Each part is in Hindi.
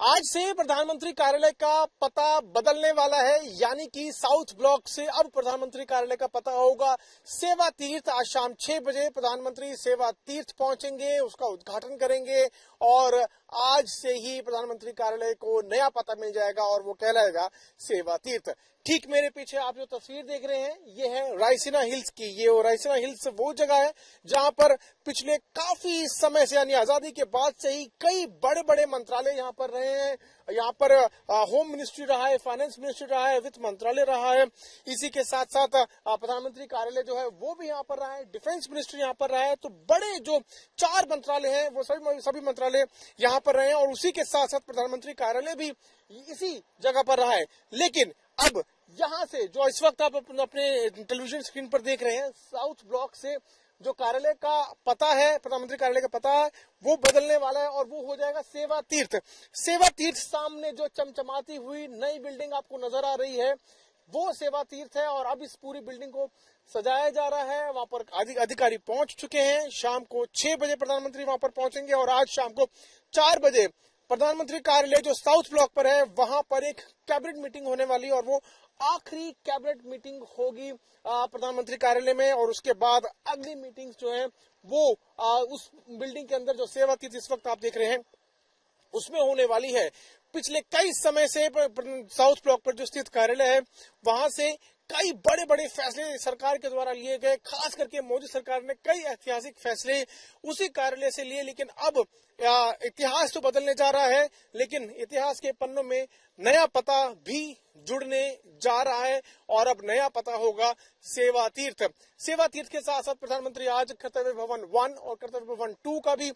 आज से प्रधानमंत्री कार्यालय का पता बदलने वाला है, यानी कि साउथ ब्लॉक से अब प्रधानमंत्री कार्यालय का पता होगा सेवा तीर्थ। आज शाम 6 बजे प्रधानमंत्री सेवा तीर्थ पहुंचेंगे, उसका उद्घाटन करेंगे और आज से ही प्रधानमंत्री कार्यालय को नया पता मिल जाएगा और वो कहलाएगा सेवा तीर्थ। ठीक मेरे पीछे आप जो तस्वीर देख रहे हैं ये है रायसीना हिल्स की। ये रायसीना हिल्स वो जगह है जहां पर पिछले काफी समय से यानी आजादी के बाद से ही कई बड़े बड़े मंत्रालय यहाँ पर रहे हैं। यहाँ पर होम मिनिस्ट्री रहा है, फाइनेंस मिनिस्ट्री रहा है, वित्त मंत्रालय रहा है। इसी के साथ साथ प्रधानमंत्री कार्यालय जो है वो भी यहाँ पर रहा है, डिफेंस मिनिस्ट्री यहाँ पर रहा है। तो बड़े जो 4 मंत्रालय हैं वो सभी मंत्रालय यहाँ पर रहे हैं और उसी के साथ साथ प्रधानमंत्री कार्यालय भी इसी जगह पर रहा है। लेकिन अब यहाँ से जो इस वक्त आप अपने टेलीविजन स्क्रीन पर देख रहे हैं, साउथ ब्लॉक से जो कार्यालय का पता है, प्रधानमंत्री कार्यालय का पता है, वो बदलने वाला है और वो हो जाएगा सेवा तीर्थ। सेवा तीर्थ सामने जो चमचमाती हुई नई बिल्डिंग आपको नजर आ रही है वो सेवा तीर्थ है और अब इस पूरी बिल्डिंग को सजाया जा रहा है। वहां पर अधिकारी पहुंच चुके हैं। शाम को 6 बजे प्रधानमंत्री वहां पर पहुंचेंगे और आज शाम को 4 बजे प्रधानमंत्री कार्यालय जो साउथ ब्लॉक पर है वहां पर एक कैबिनेट मीटिंग होने वाली है और वो आखिरी कैबिनेट मीटिंग होगी प्रधानमंत्री कार्यालय में। और उसके बाद अगली मीटिंग्स जो है वो उस बिल्डिंग के अंदर जो सेवा तीर्थ इस वक्त आप देख रहे हैं उसमें होने वाली है। पिछले कई समय से साउथ ब्लॉक पर जो स्थित कार्यालय है वहां से कई बड़े बड़े फैसले सरकार के द्वारा लिए गए। खास करके मोदी सरकार ने कई ऐतिहासिक फैसले उसी कार्यालय से लिए। लेकिन अब इतिहास तो बदलने जा रहा है, लेकिन इतिहास के पन्नों में नया पता भी जुड़ने जा रहा है और अब नया पता होगा सेवा तीर्थ। सेवा तीर्थ के साथ साथ प्रधानमंत्री आज कर्तव्य भवन 1 और कर्तव्य भवन 2 का भी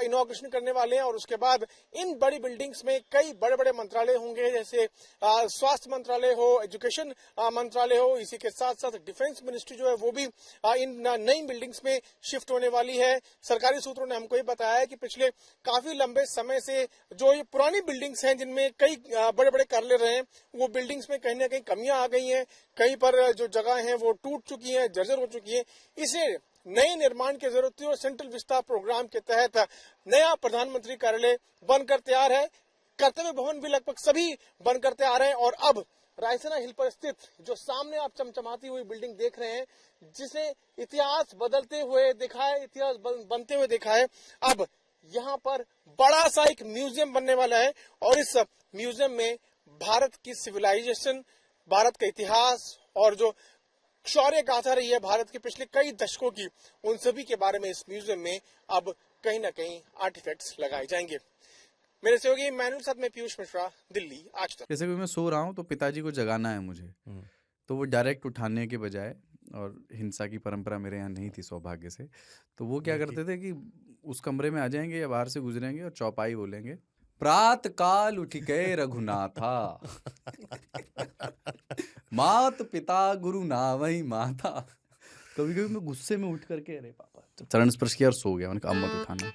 इनॉग्रेशन करने वाले हैं और उसके बाद इन बड़ी बिल्डिंग्स में कई बड़े बड़े मंत्रालय होंगे, जैसे स्वास्थ्य मंत्रालय हो, एजुकेशन मंत्रालय हो। इसी के साथ साथ डिफेंस मिनिस्ट्री जो है वो भी इन नई बिल्डिंग्स में शिफ्ट होने वाली है। सरकारी सूत्रों ने हमको ये बताया है कि पिछले काफी लंबे समय से जो ये पुरानी बिल्डिंग्स हैं जिनमें कई बड़े बड़े कार्यालय रहे हैं वो बिल्डिंग्स में कहीं ना कहीं कमियां आ गई हैं। कहीं पर जो जगह हैं वो टूट चुकी हैं, जर्जर हो चुकी हैं। इसे नए निर्माण की जरूरत थी और सेंट्रल विस्टा प्रोग्राम के तहत नया प्रधानमंत्री कार्यालय बनकर तैयार है। कर्तव्य भवन भी लगभग सभी बनकर तैयार है और अब रायसीना हिल पर स्थित जो सामने आप चमचमाती हुई बिल्डिंग देख रहे हैं, जिसे इतिहास बदलते हुए देखा है, इतिहास बनते हुए देखा है, अब यहाँ पर बड़ा सा एक म्यूजियम बनने वाला है और इस म्यूजियम में भारत की सिविलाइजेशन, भारत का इतिहास और जो शौर्य गाथा रही है भारत के पिछले कई दशकों की, उन सभी के बारे में इस म्यूजियम में अब कहीं ना कहीं आर्टिफैक्ट्स लगाए जाएंगे। मेरे सहयोगी मैनुअल साथ में पीयूष मिश्रा, दिल्ली आज तक। जैसे कि मैं सो रहा हूँ तो पिताजी को जगाना है मुझे, तो वो डायरेक्ट उठाने के बजाय, और हिंसा की परंपरा मेरे यहाँ नहीं थी सौभाग्य से, तो वो क्या करते थे कि उस कमरे में आ जाएंगे या बाहर से गुजरेंगे और चौपाई बोलेंगे, प्रात काल उठ गए रघुनाथा मात पिता गुरु नावई माता। कभी कभी मैं गुस्से में उठ करके अरे पापा चरण स्पर्श किया और सो गया। मैंने कहा अब मत उठाना।